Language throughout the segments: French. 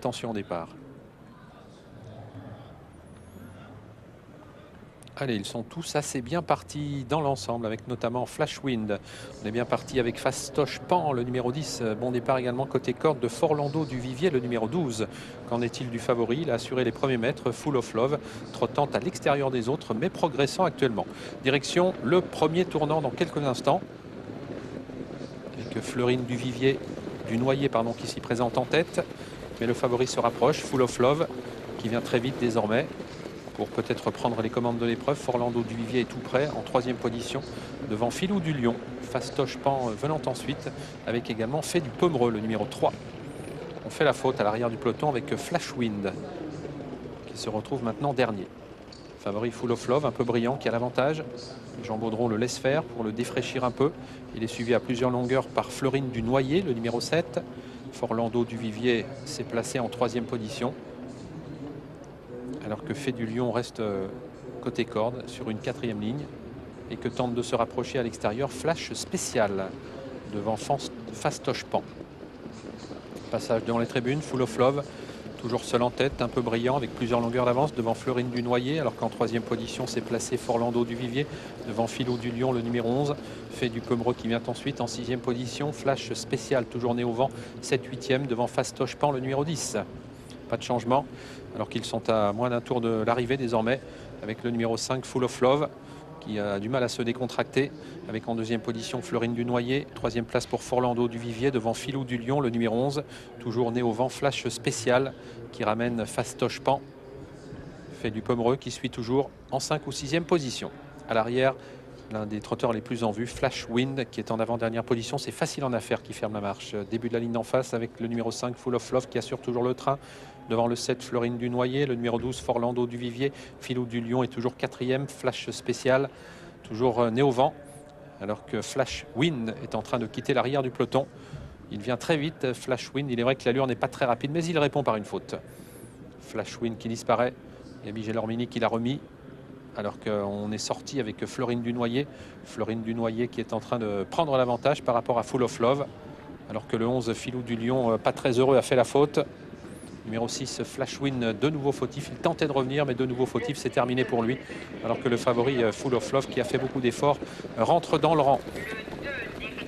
Attention au départ. Allez, ils sont tous assez bien partis dans l'ensemble, avec notamment Flash Wind. On est bien parti avec Fastoche Pan, le numéro 10. Bon départ également côté corde de Forlando du Vivier, le numéro 12. Qu'en est-il du favori? Il a assuré les premiers mètres, Full of Love, trottant à l'extérieur des autres, mais progressant actuellement. Direction le premier tournant dans quelques instants. Avec Fleurine du Vivier, du Noyer, pardon, qui s'y présente en tête. Mais le favori se rapproche, Full of Love, qui vient très vite désormais pour peut-être prendre les commandes de l'épreuve. Forlando du Vivier est tout près, en troisième position, devant Filou du Lion. Fastoche Pan venant ensuite, avec également Fait du Pomereux, le numéro 3. On fait la faute à l'arrière du peloton avec Flash Wind, qui se retrouve maintenant dernier. Favori Full of Love, un peu brillant, qui a l'avantage. Jean Baudron le laisse faire pour le défraîchir un peu. Il est suivi à plusieurs longueurs par Fleurine du Noyer, le numéro 7. Forlando du Vivier s'est placé en troisième position, alors que Fait du Lion reste côté corde sur une quatrième ligne et que tente de se rapprocher à l'extérieur Flash Spécial devant Fastoche Pan. Passage devant les tribunes, Full of Love, toujours seul en tête, un peu brillant avec plusieurs longueurs d'avance devant Fleurine du Noyer, alors qu'en troisième position s'est placé Forlando du Vivier devant Filou du Lion, le numéro 11. Fait du Pomereux qui vient ensuite en sixième position. Flash Spécial toujours né au vent, 7-8e devant Fastoche Pan, le numéro 10. Pas de changement, alors qu'ils sont à moins d'un tour de l'arrivée désormais, avec le numéro 5, Full of Love, qui a du mal à se décontracter, avec en deuxième position Fleurine du Noyer, troisième place pour Forlando du Vivier, devant Filou du Lion, le numéro 11, toujours né au vent, Flash Spécial, qui ramène Fastoche Pan. Fait du Pomereux qui suit toujours en 5 ou 6e position. À l'arrière, l'un des trotteurs les plus en vue, Flash Wind, qui est en avant-dernière position. C'est Facile en Affaires qui ferme la marche. Début de la ligne d'en face avec le numéro 5, Full of Love, qui assure toujours le train. Devant le 7, Fleurine du Noyer. Le numéro 12, Forlando du Vivier. Filou du Lion est toujours 4e. Flash Spécial, toujours né au vent. Alors que Flash Wind est en train de quitter l'arrière du peloton. Il vient très vite, Flash Wind. Il est vrai que l'allure n'est pas très rapide, mais il répond par une faute. Flash Wind qui disparaît. Et Gelormini qui l'a remis, alors qu'on est sorti avec Fleurine du Noyer. Fleurine du Noyer qui est en train de prendre l'avantage par rapport à Full of Love, alors que le 11, Filou du Lion, pas très heureux, a fait la faute. Numéro 6, Flash Wind, de nouveau fautif. Il tentait de revenir, mais de nouveau fautif, c'est terminé pour lui. Alors que le favori, Full of Love, qui a fait beaucoup d'efforts, rentre dans le rang.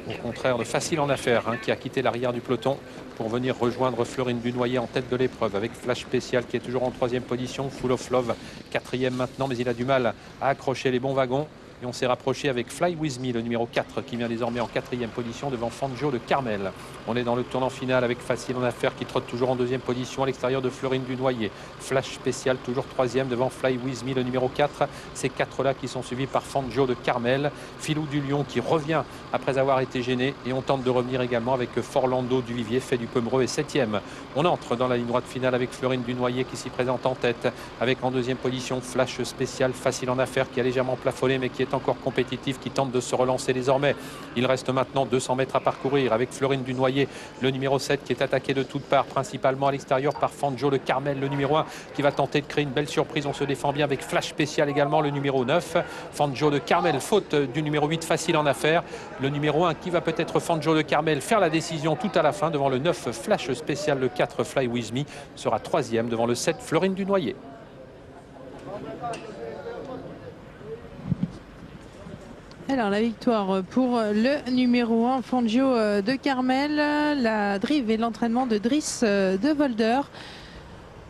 Au contraire de Facile en Affaires, qui a quitté l'arrière du peloton pour venir rejoindre Fleurine du Noyer en tête de l'épreuve, avec Flash Spécial qui est toujours en troisième position, Full of Love 4e maintenant, mais il a du mal à accrocher les bons wagons. Et on s'est rapproché avec Fly With Me, le numéro 4, qui vient désormais en 4e position devant Fangio de Carmel. On est dans le tournant final avec Facile en Affaires qui trotte toujours en 2e position à l'extérieur de Fleurine du Noyer. Flash Spécial toujours 3e devant Fly With Me, le numéro 4. Ces 4-là qui sont suivis par Fangio de Carmel. Filou du Lion qui revient après avoir été gêné. Et on tente de revenir également avec Forlando du Vivier, Fait du Pomereux est 7e. On entre dans la ligne droite finale avec Fleurine du Noyer qui s'y présente en tête. Avec en 2e position Flash Spécial, Facile en Affaires qui a légèrement plafonné mais qui est encore compétitif, qui tente de se relancer désormais. Il reste maintenant 200 mètres à parcourir avec Fleurine du Noyer, le numéro 7 qui est attaqué de toutes parts, principalement à l'extérieur par Fangio de Carmel, le numéro 1 qui va tenter de créer une belle surprise. On se défend bien avec Flash Spécial également, le numéro 9. Fangio de Carmel, faute du numéro 8, Facile en Affaires. Le numéro 1 qui va peut-être, Fangio de Carmel, faire la décision tout à la fin devant le 9, Flash Spécial. Le 4, Fly With Me, sera 3e devant le 7, Fleurine du Noyer. Alors la victoire pour le numéro 1, Fangio de Carmel, la drive et l'entraînement de Driss de Volder.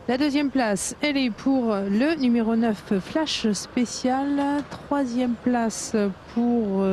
La deuxième place, elle est pour le numéro 9, Flash Spécial. Troisième place pour